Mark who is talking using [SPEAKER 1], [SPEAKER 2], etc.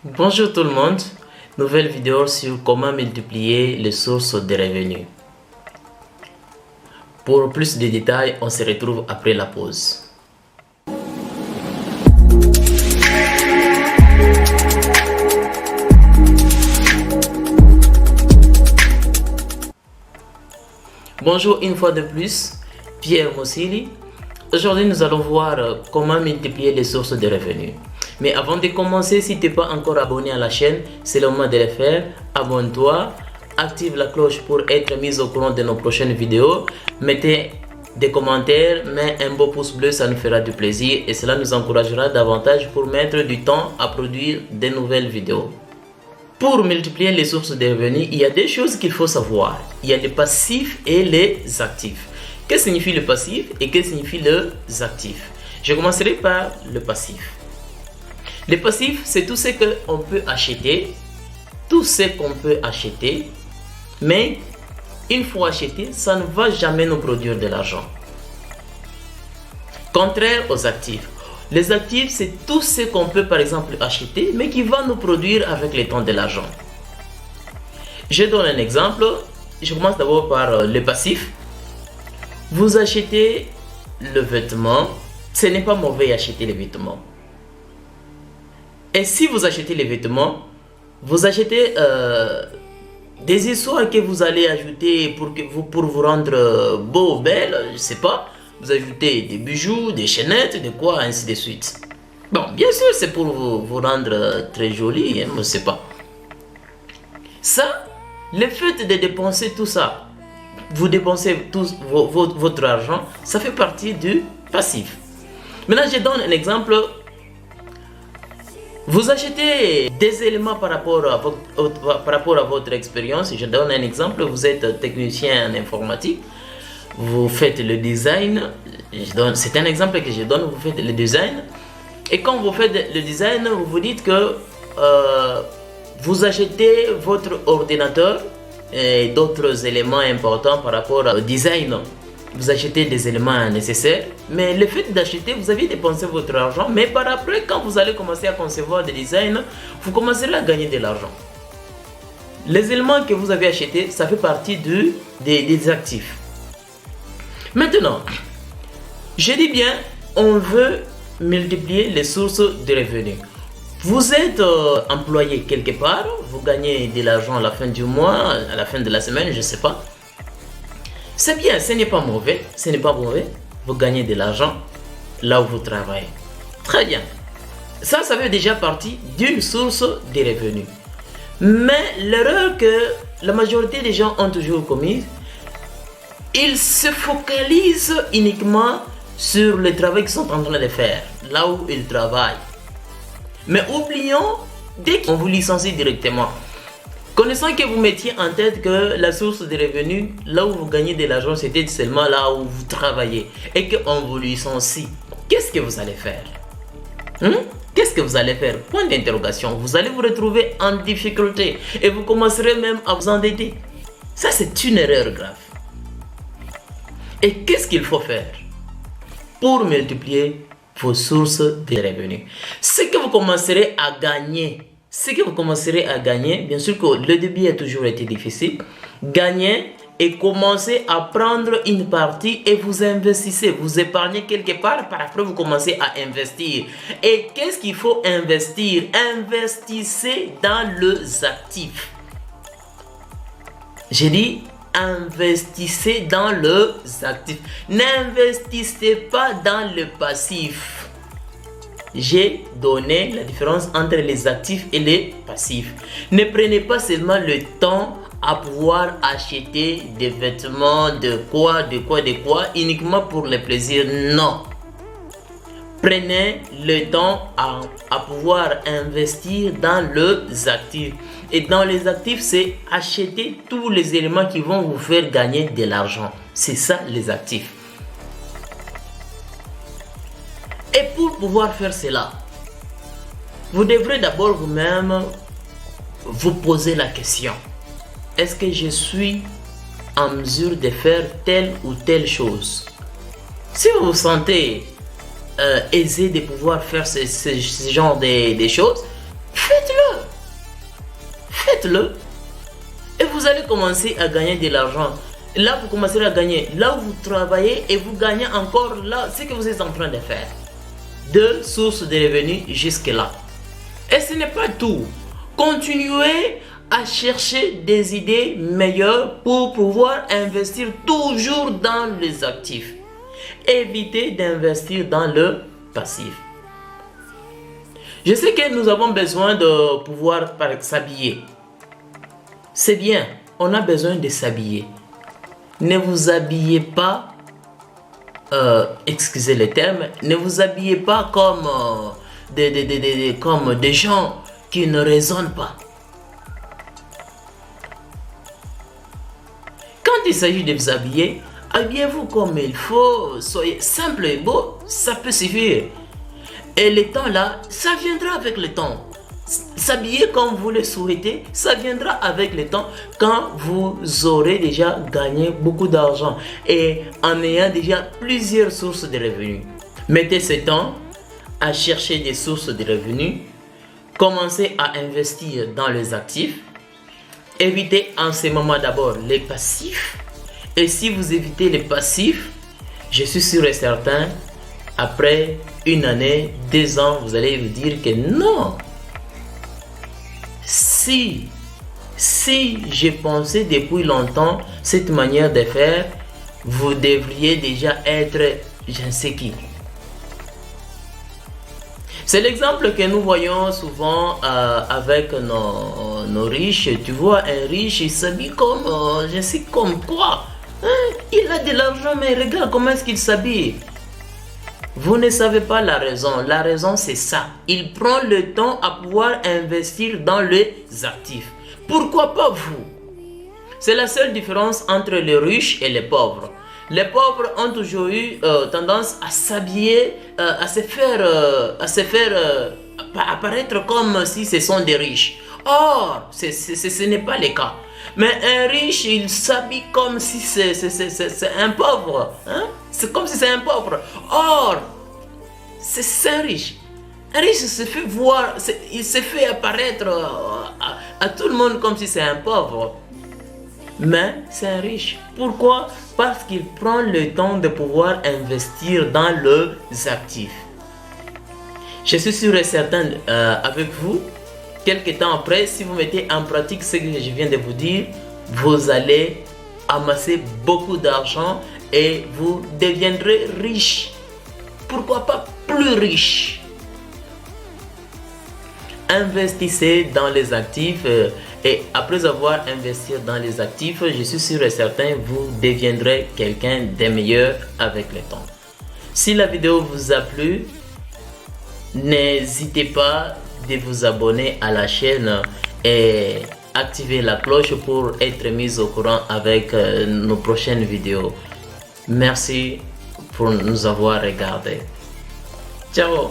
[SPEAKER 1] Bonjour tout le monde, nouvelle vidéo sur comment multiplier les sources de revenus. Pour plus de détails, on se retrouve après la pause. Bonjour une fois de plus, Pierre Mossili. Aujourd'hui, nous allons voir comment multiplier les sources de revenus. Mais avant de commencer, si tu n'es pas encore abonné à la chaîne, c'est le moment de le faire. Abonne-toi, active la cloche pour être mis au courant de nos prochaines vidéos. Mettez des commentaires, mets un beau pouce bleu, ça nous fera du plaisir et cela nous encouragera davantage pour mettre du temps à produire de nouvelles vidéos. Pour multiplier les sources de revenus, il y a des choses qu'il faut savoir. Il y a les passifs et les actifs. Que signifie le passif et que signifie les actifs? Je commencerai par le passif. Le passif, c'est tout ce qu'on peut acheter, mais une fois acheté, ça ne va jamais nous produire de l'argent. Contraire aux actifs. Les actifs, c'est tout ce qu'on peut par exemple acheter, mais qui va nous produire avec le temps de l'argent. Je donne un exemple. Je commence d'abord par le passif. Vous achetez le vêtement. Ce n'est pas mauvais acheter les vêtements. Et si vous achetez les vêtements, vous achetez des histoires que vous allez ajouter pour vous rendre beau ou belle, je ne sais pas. Vous ajoutez des bijoux, des chaînettes, de quoi, ainsi de suite. Bon, bien sûr, c'est pour vous rendre très joli, hein, je ne sais pas. Ça, le fait de dépenser tout ça, vous dépensez tout votre argent, ça fait partie du passif. Maintenant, je donne un exemple. Vous achetez des éléments par rapport à votre expérience. Je donne un exemple. Vous êtes technicien en informatique. Vous faites le design. C'est un exemple que je donne. Vous faites le design. Et quand vous faites le design, vous vous dites que vous achetez votre ordinateur et d'autres éléments importants par rapport au design. Vous achetez des éléments nécessaires, mais le fait d'acheter, vous avez dépensé votre argent, mais par après, quand vous allez commencer à concevoir des designs, vous commencerez à gagner de l'argent. Les éléments que vous avez achetés, ça fait partie des actifs. Maintenant, je dis bien, on veut multiplier les sources de revenus. Vous êtes employé quelque part, vous gagnez de l'argent à la fin du mois, à la fin de la semaine, je ne sais pas. C'est bien, ce n'est pas mauvais, vous gagnez de l'argent là où vous travaillez. Très bien. Ça fait déjà partie d'une source de revenus. Mais l'erreur que la majorité des gens ont toujours commise, ils se focalisent uniquement sur le travail qu'ils sont en train de faire, là où ils travaillent. Mais oublions, dès qu'on vous licencie directement, connaissant que vous mettiez en tête que la source de revenus, là où vous gagnez de l'argent, c'était seulement là où vous travaillez et qu'on vous licencie, qu'est-ce que vous allez faire? Qu'est-ce que vous allez faire? Point d'interrogation. Vous allez vous retrouver en difficulté et vous commencerez même à vous endetter. Ça, c'est une erreur grave. Et qu'est-ce qu'il faut faire pour multiplier vos sources de revenus? Ce que vous commencerez à gagner, bien sûr que le début a toujours été difficile, gagnez et commencez à prendre une partie et vous investissez, vous épargnez quelque part, par après vous commencez à investir. Et qu'est-ce qu'il faut investir? Investissez dans les actifs. J'ai dit, investissez dans les actifs. N'investissez pas dans le passif. J'ai donné la différence entre les actifs et les passifs. Ne prenez pas seulement le temps à pouvoir acheter des vêtements, de quoi, uniquement pour le plaisir. Non. Prenez le temps à pouvoir investir dans les actifs. Et dans les actifs, c'est acheter tous les éléments qui vont vous faire gagner de l'argent. C'est ça les actifs. Et pour pouvoir faire cela, vous devrez d'abord vous-même vous poser la question. Est-ce que je suis en mesure de faire telle ou telle chose? Si vous vous sentez aisé de pouvoir faire ce genre de choses, faites-le. faites-le. Et vous allez commencer à gagner de l'argent. Là, vous commencerez à gagner. Là où vous travaillez et vous gagnez encore là, ce que vous êtes en train de faire. 2 sources de revenus jusque-là. Et ce n'est pas tout. Continuez à chercher des idées meilleures pour pouvoir investir toujours dans les actifs. Évitez d'investir dans le passif. Je sais que nous avons besoin de pouvoir s'habiller. C'est bien, on a besoin de s'habiller. Ne vous habillez pas, excusez le terme, ne vous habillez pas comme, comme des gens qui ne raisonnent pas. Quand il s'agit de vous habiller, habillez-vous comme il faut, soyez simple et beau, ça peut suffire. Et le temps là, ça viendra avec le temps. S'habiller comme vous le souhaitez, ça viendra avec le temps quand vous aurez déjà gagné beaucoup d'argent et en ayant déjà plusieurs sources de revenus. Mettez ce temps à chercher des sources de revenus, commencez à investir dans les actifs, évitez en ce moment d'abord les passifs et si vous évitez les passifs, je suis sûr et certain, après 1 année, 2 ans, vous allez vous dire que non. Si j'ai pensé depuis longtemps cette manière de faire, vous devriez déjà être je ne sais qui. C'est l'exemple que nous voyons souvent avec nos riches. Tu vois, un riche, il s'habille comme, je ne sais comme quoi. Hein? Il a de l'argent, mais regarde comment est-ce qu'il s'habille. Vous ne savez pas la raison. La raison, c'est ça. Il prend le temps à pouvoir investir dans les actifs. Pourquoi pas vous? C'est la seule différence entre les riches et les pauvres. Les pauvres ont toujours eu tendance à s'habiller, à se faire apparaître comme si ce sont des riches. Or, ce n'est pas le cas. Mais un riche, il s'habille comme si c'est un pauvre. Hein? C'est comme si c'est un pauvre. Or, c'est un riche. Un riche se fait voir, il se fait apparaître à tout le monde comme si c'est un pauvre. Mais c'est un riche. Pourquoi? Parce qu'il prend le temps de pouvoir investir dans les actifs. Je suis sûr et certain avec vous, quelques temps après, si vous mettez en pratique ce que je viens de vous dire, vous allez amasser beaucoup d'argent et vous deviendrez riche. Pourquoi pas plus riche? Investissez dans les actifs et après avoir investi dans les actifs, je suis sûr et certain vous deviendrez quelqu'un de meilleur avec le temps. Si la vidéo vous a plu, n'hésitez pas de vous abonner à la chaîne et activer la cloche pour être mis au courant avec nos prochaines vidéos. Merci pour nous avoir regardé. Ciao!